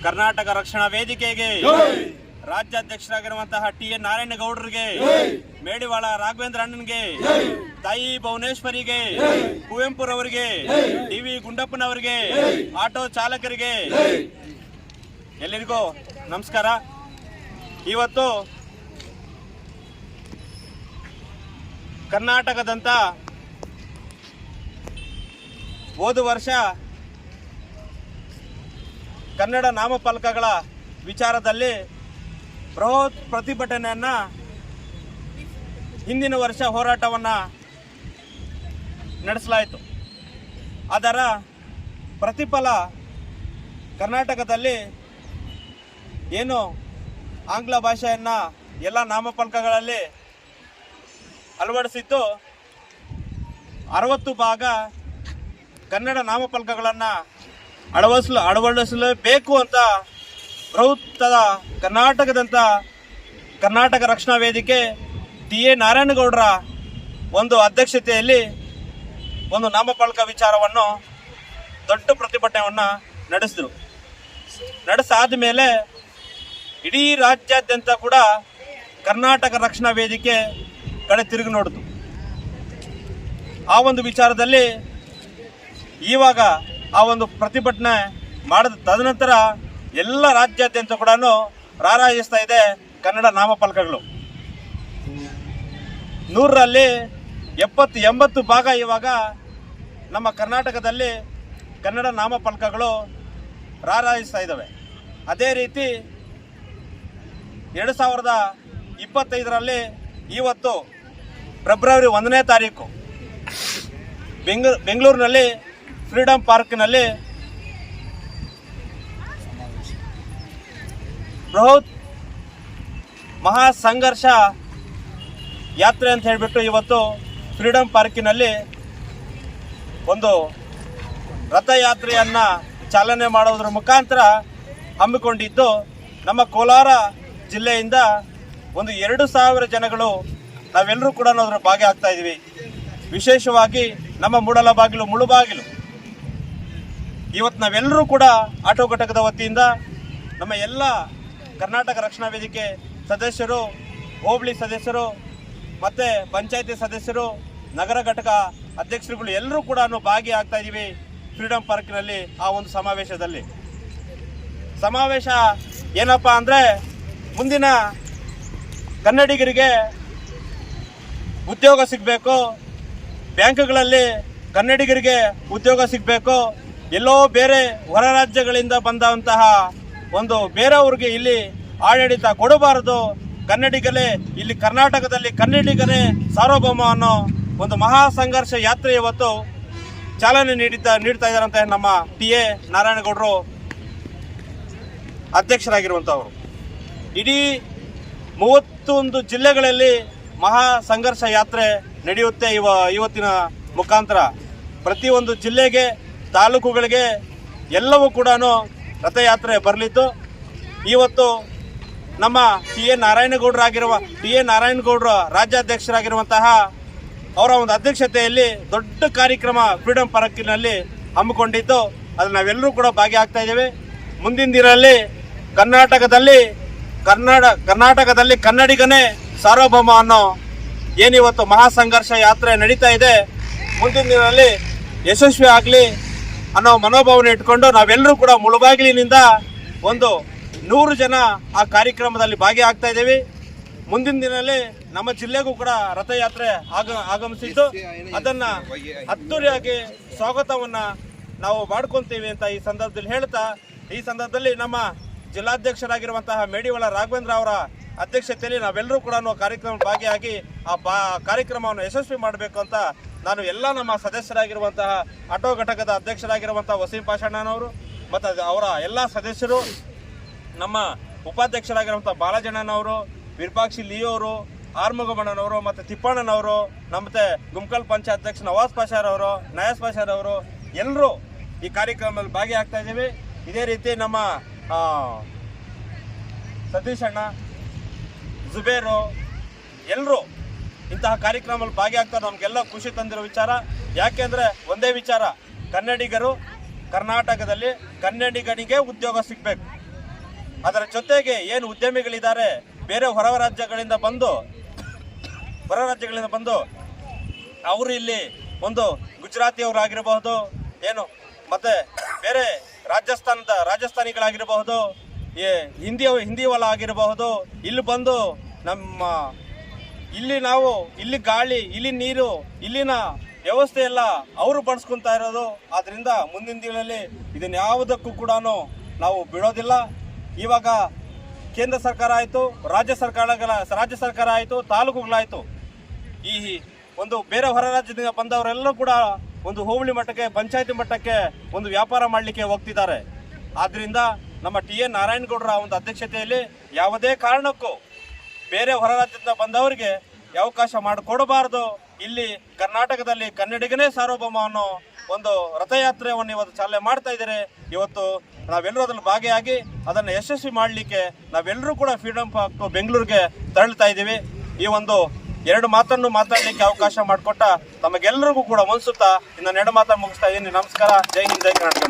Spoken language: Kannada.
ಕರ್ನಾಟಕ ರಕ್ಷಣಾ ವೇದಿಕೆಗೆ, ರಾಜ್ಯಾಧ್ಯಕ್ಷರಾಗಿರುವಂತಹ TN ನಾರಾಯಣಗೌಡರಿಗೆ, ಮೇಡಿವಾಳ ರಾಘವೇಂದ್ರ ಅಣ್ಣನ್ಗೆ, ತಾಯಿ ಭುವನೇಶ್ವರಿಗೆ, ಕುವೆಂಪುರವರಿಗೆ, DV ಗುಂಡಪ್ಪನವರಿಗೆ, ಆಟೋ ಚಾಲಕರಿಗೆ ಎಲ್ಲರಿಗೂ ನಮಸ್ಕಾರ. ಇವತ್ತು ಕರ್ನಾಟಕದಂತ ಹೋದ ವರ್ಷ ಕನ್ನಡ ನಾಮಫಲಕಗಳ ವಿಚಾರದಲ್ಲಿ ಬೃಹತ್ ಪ್ರತಿಭಟನೆಯನ್ನು ಹಿಂದಿನ ವರ್ಷ ಹೋರಾಟವನ್ನು ನಡೆಸಲಾಯಿತು. ಅದರ ಪ್ರತಿಫಲ ಕರ್ನಾಟಕದಲ್ಲಿ ಏನು ಆಂಗ್ಲ ಭಾಷೆಯನ್ನು ಎಲ್ಲ ನಾಮಫಲಕಗಳಲ್ಲಿ ಅಳವಡಿಸಿದ್ದು 60 ಭಾಗ ಕನ್ನಡ ನಾಮಫಲಕಗಳನ್ನು ಅಳವಡಿಸಲೇಬೇಕು ಅಂತ ಬೃಹತ್ತಾದ ಕರ್ನಾಟಕ ರಕ್ಷಣಾ ವೇದಿಕೆ TN ನಾರಾಯಣಗೌಡರ ಒಂದು ಅಧ್ಯಕ್ಷತೆಯಲ್ಲಿ ಒಂದು ನಾಮಫಲಕ ವಿಚಾರವನ್ನು ದೊಡ್ಡ ಪ್ರತಿಭಟನೆಯನ್ನು ನಡೆಸಾದ ಮೇಲೆ ಇಡೀ ರಾಜ್ಯಾದ್ಯಂತ ಕೂಡ ಕರ್ನಾಟಕ ರಕ್ಷಣಾ ವೇದಿಕೆ ಕಡೆ ತಿರುಗಿ ನೋಡಿತು. ಆ ಒಂದು ವಿಚಾರದಲ್ಲಿ ಇವಾಗ ಆ ಒಂದು ಪ್ರತಿಭಟನೆ ಮಾಡಿದ ತದನಂತರ ಎಲ್ಲ ರಾಜ್ಯಾದ್ಯಂತ ಕೂಡ ರಾರಾಜಿಸ್ತಾ ಇದೆ ಕನ್ನಡ ನಾಮಫಲಕಗಳು. 100ರಲ್ಲಿ 70-80 ಭಾಗ ಇವಾಗ ನಮ್ಮ ಕರ್ನಾಟಕದಲ್ಲಿ ಕನ್ನಡ ನಾಮಫಲಕಗಳು ರಾರಾಜಿಸ್ತಾ ಇದ್ದಾವೆ. ಅದೇ ರೀತಿ 2025ರಲ್ಲಿ ಇವತ್ತು ಫೆಬ್ರವರಿ 1ನೇ ತಾರೀಕು ಬೆಂಗಳೂರಿನಲ್ಲಿ ಫ್ರೀಡಂ ಪಾರ್ಕ್ನಲ್ಲಿ ಬೃಹತ್ ಮಹಾ ಸಂಘರ್ಷ ಯಾತ್ರೆ ಅಂತ ಹೇಳಿಬಿಟ್ಟು ಇವತ್ತು ಫ್ರೀಡಂ ಪಾರ್ಕಿನಲ್ಲಿ ಒಂದು ರಥಯಾತ್ರೆಯನ್ನು ಚಾಲನೆ ಮಾಡೋದ್ರ ಮುಖಾಂತರ ಹಮ್ಮಿಕೊಂಡಿದ್ದು. ನಮ್ಮ ಕೋಲಾರ ಜಿಲ್ಲೆಯಿಂದ ಒಂದು 2,000 ಜನಗಳು ನಾವೆಲ್ಲರೂ ಕೂಡ ಅದರ ಭಾಗಿಯಾಗ್ತಾ ಇದ್ದೀವಿ. ವಿಶೇಷವಾಗಿ ನಮ್ಮ ಮುಳುಬಾಗಿಲು ಇವತ್ತು ನಾವೆಲ್ಲರೂ ಕೂಡ ಆಟೋ ಘಟಕದ ವತಿಯಿಂದ ನಮ್ಮ ಎಲ್ಲ ಕರ್ನಾಟಕ ರಕ್ಷಣಾ ವೇದಿಕೆ ಸದಸ್ಯರು, ಹೋಬಳಿ ಸದಸ್ಯರು ಮತ್ತು ಪಂಚಾಯತಿ ಸದಸ್ಯರು, ನಗರ ಘಟಕ ಅಧ್ಯಕ್ಷರುಗಳು ಎಲ್ಲರೂ ಕೂಡ ಭಾಗಿಯಾಗ್ತಾ ಇದ್ದೀವಿ ಫ್ರೀಡಂ ಪಾರ್ಕ್ನಲ್ಲಿ. ಆ ಒಂದು ಸಮಾವೇಶ ಏನಪ್ಪ ಅಂದರೆ ಮುಂದಿನ ಕನ್ನಡಿಗರಿಗೆ ಉದ್ಯೋಗ ಸಿಗಬೇಕು, ಬ್ಯಾಂಕ್ಗಳಲ್ಲಿ ಕನ್ನಡಿಗರಿಗೆ ಉದ್ಯೋಗ ಸಿಗಬೇಕು, ಎಲ್ಲೋ ಬೇರೆ ಹೊರ ರಾಜ್ಯಗಳಿಂದ ಬಂದಂತಹ ಒಂದು ಬೇರೆಯವ್ರಿಗೆ ಇಲ್ಲಿ ಆಡಳಿತ ಕೊಡಬಾರದು, ಕನ್ನಡಿಗರೇ ಇಲ್ಲಿ ಕರ್ನಾಟಕದಲ್ಲಿ ಕನ್ನಡಿಗರೇ ಸಾರ್ವಭೌಮ ಅನ್ನೋ ಒಂದು ಮಹಾ ಸಂಘರ್ಷ ಯಾತ್ರೆ ಇವತ್ತು ಚಾಲನೆ ನೀಡ್ತಾ ಇದ್ದಾರಂತ ನಮ್ಮ TN ನಾರಾಯಣಗೌಡರು ಅಧ್ಯಕ್ಷರಾಗಿರುವಂಥವರು. ಇಡೀ 31 ಜಿಲ್ಲೆಗಳಲ್ಲಿ ಮಹಾ ಸಂಘರ್ಷ ಯಾತ್ರೆ ನಡೆಯುತ್ತೆ ಇವತ್ತಿನ ಮುಖಾಂತರ. ಪ್ರತಿಯೊಂದು ಜಿಲ್ಲೆಗೆ, ತಾಲೂಕುಗಳಿಗೆ ಎಲ್ಲವೂ ಕೂಡ ರಥಯಾತ್ರೆ ಬರಲಿದ್ದು ಇವತ್ತು ನಮ್ಮ TN ನಾರಾಯಣಗೌಡರ ರಾಜ್ಯಾಧ್ಯಕ್ಷರಾಗಿರುವಂತಹ ಅವರ ಒಂದು ಅಧ್ಯಕ್ಷತೆಯಲ್ಲಿ ದೊಡ್ಡ ಕಾರ್ಯಕ್ರಮ ಫ್ರೀಡಂ ಪಾರ್ಕಿನಲ್ಲಿ ಹಮ್ಮಿಕೊಂಡಿದ್ದು. ಅದು ನಾವೆಲ್ಲರೂ ಕೂಡ ಭಾಗಿಯಾಗ್ತಾ ಇದ್ದೇವೆ. ಮುಂದಿನ ದಿನದಲ್ಲಿ ಕರ್ನಾಟಕದಲ್ಲಿ ಕನ್ನಡಿಗನೇ ಸಾರ್ವಭೌಮ ಅನ್ನೋ ಏನಿವತ್ತು ಮಹಾ ಸಂಘರ್ಷ ಯಾತ್ರೆ ನಡೀತಾ ಇದೆ, ಮುಂದಿನ ದಿನದಲ್ಲಿ ಯಶಸ್ವಿ ಆಗಲಿ ಅನ್ನೋ ಮನೋಭಾವನೆ ಇಟ್ಕೊಂಡು ನಾವೆಲ್ಲರೂ ಕೂಡ ಮುಳುಬಾಗಿಲಿನಿಂದ ಒಂದು 100 ಜನ ಆ ಕಾರ್ಯಕ್ರಮದಲ್ಲಿ ಭಾಗಿಯಾಗ್ತಾ ಇದ್ದೀವಿ. ಮುಂದಿನ ದಿನದಲ್ಲಿ ನಮ್ಮ ಜಿಲ್ಲೆಗೂ ಕೂಡ ರಥಯಾತ್ರೆ ಆಗಮಿಸಿದ್ದು ಅದನ್ನು ಅದ್ದೂರಿಯಾಗಿ ಸ್ವಾಗತವನ್ನು ನಾವು ಮಾಡ್ಕೊತೀವಿ ಅಂತ ಈ ಸಂದರ್ಭದಲ್ಲಿ ಹೇಳ್ತಾ, ಈ ಸಂದರ್ಭದಲ್ಲಿ ನಮ್ಮ ಜಿಲ್ಲಾಧ್ಯಕ್ಷರಾಗಿರುವಂತಹ ಮೇಡಿವಾಳ ರಾಘವೇಂದ್ರ ಅವರ ಅಧ್ಯಕ್ಷತೆಯಲ್ಲಿ ನಾವೆಲ್ಲರೂ ಕೂಡ ಕಾರ್ಯಕ್ರಮ ಭಾಗಿಯಾಗಿ ಆ ಕಾರ್ಯಕ್ರಮವನ್ನು ಯಶಸ್ವಿ ಮಾಡಬೇಕು ಅಂತ ನಾನು ಎಲ್ಲ ನಮ್ಮ ಸದಸ್ಯರಾಗಿರುವಂತಹ ಆಟೋ ಘಟಕದ ಅಧ್ಯಕ್ಷರಾಗಿರುವಂತಹ ವಸೀಂ ಪಾಷಣ್ಣನವರು ಮತ್ತು ಅವರ ಎಲ್ಲ ಸದಸ್ಯರು, ನಮ್ಮ ಉಪಾಧ್ಯಕ್ಷರಾಗಿರುವಂಥ ಬಾಲಜಣ್ಣನವರು, ವಿರೂಪಾಕ್ಷಿ ಲಿಯೋರು, ಆರ್ಮುಗಮಣ್ಣನವರು ಮತ್ತು ತಿಪ್ಪಣ್ಣನವರು, ಮತ್ತು ಗುಮ್ಕಲ್ ಪಂಚಾಯತ್ ಅಧ್ಯಕ್ಷ ನಯಾಸ್ ಪಾಷಾರವರು ಎಲ್ಲರೂ ಈ ಕಾರ್ಯಕ್ರಮದಲ್ಲಿ ಭಾಗಿಯಾಗ್ತಾ ಇದ್ದೀವಿ. ಇದೇ ರೀತಿ ನಮ್ಮ ಸತೀಶ್ ಅಣ್ಣ, ಜುಬೇರು ಎಲ್ಲರೂ ಇಂತಹ ಕಾರ್ಯಕ್ರಮದಲ್ಲಿ ಭಾಗಿಯಾಗ್ತಾರೆ. ನಮಗೆಲ್ಲ ಖುಷಿ ತಂದಿರೋ ವಿಚಾರ. ಯಾಕೆಂದರೆ ಒಂದೇ ವಿಚಾರ, ಕನ್ನಡಿಗರು ಕರ್ನಾಟಕದಲ್ಲಿ ಕನ್ನಡಿಗನಿಗೆ ಉದ್ಯೋಗ ಸಿಗಬೇಕು. ಅದರ ಜೊತೆಗೆ ಏನು ಉದ್ಯಮಿಗಳಿದ್ದಾರೆ ಬೇರೆ ಹೊರ ರಾಜ್ಯಗಳಿಂದ ಬಂದು ಅವರು ಇಲ್ಲಿ ಒಂದು ಗುಜರಾತಿಯವರಾಗಿರಬಹುದು ಏನು ಮತ್ತೆ ಬೇರೆ ರಾಜಸ್ಥಾನಿಗಳಾಗಿರಬಹುದು, ಹಿಂದಿ ಹೊಲ ಆಗಿರಬಹುದು, ಇಲ್ಲಿ ಬಂದು ಇಲ್ಲಿ ಗಾಳಿ, ಇಲ್ಲಿ ನೀರು, ಇಲ್ಲಿನ ವ್ಯವಸ್ಥೆ ಎಲ್ಲ ಅವರು ಬಳಸ್ಕೊಂತಾ ಇರೋದು. ಆದ್ರಿಂದ ಮುಂದಿನ ದಿನಗಳಲ್ಲಿ ಇದನ್ನ ಯಾವುದಕ್ಕೂ ಕೂಡ ನಾವು ಬಿಡೋದಿಲ್ಲ. ಇವಾಗ ಕೇಂದ್ರ ಸರ್ಕಾರ ಆಯಿತು, ರಾಜ್ಯ ಸರ್ಕಾರ ಆಯಿತು, ತಾಲೂಕುಗಳಾಯಿತು, ಈ ಒಂದು ಬೇರೆ ಹೊರ ರಾಜ್ಯದಿಂದ ಬಂದವರೆಲ್ಲರೂ ಕೂಡ ಒಂದು ಹೋಬಳಿ ಮಟ್ಟಕ್ಕೆ, ಪಂಚಾಯತಿ ಮಟ್ಟಕ್ಕೆ ಒಂದು ವ್ಯಾಪಾರ ಮಾಡಲಿಕ್ಕೆ ಹೋಗ್ತಿದ್ದಾರೆ. ಆದ್ರಿಂದ ನಮ್ಮ TN ನಾರಾಯಣಗೌಡರ ಒಂದು ಅಧ್ಯಕ್ಷತೆಯಲ್ಲಿ ಯಾವುದೇ ಕಾರಣಕ್ಕೂ ಬೇರೆ ಹೊರ ರಾಜ್ಯದಿಂದ ಬಂದವರಿಗೆ ಅವಕಾಶ ಮಾಡಿಕೊಡಬಾರದು. ಇಲ್ಲಿ ಕರ್ನಾಟಕದಲ್ಲಿ ಕನ್ನಡಿಗನೇ ಸಾರ್ವಭೌಮ ಅನ್ನೋ ಒಂದು ರಥಯಾತ್ರೆಯನ್ನು ಇವತ್ತು ಚಾಲನೆ ಮಾಡ್ತಾ ಇದ್ದಾರೆ. ಇವತ್ತು ನಾವೆಲ್ಲರೂ ಅದರಲ್ಲಿ ಭಾಗಿಯಾಗಿ ಅದನ್ನು ಯಶಸ್ವಿ ಮಾಡಲಿಕ್ಕೆ ನಾವೆಲ್ಲರೂ ಕೂಡ ಫ್ರೀಡಮ್ ಪಾರ್ಕ್ ಬೆಂಗಳೂರಿಗೆ ತೆರಳ್ತಾ ಇದ್ದೀವಿ. ಈ ಒಂದು 2 ಮಾತನ್ನು ಮಾತಾಡಲಿಕ್ಕೆ ಅವಕಾಶ ಮಾಡಿಕೊಟ್ಟ ತಮಗೆಲ್ಲರಿಗೂ ಕೂಡ ಮನಸುತ್ತಾ ಇನ್ನು 2 ಮಾತನ್ನು ಮುಗಿಸ್ತಾ ಇದ್ದೀನಿ. ನಮಸ್ಕಾರ. ಜೈ ಹಿಂದ್, ಜೈ ಕರ್ನಾಟಕ.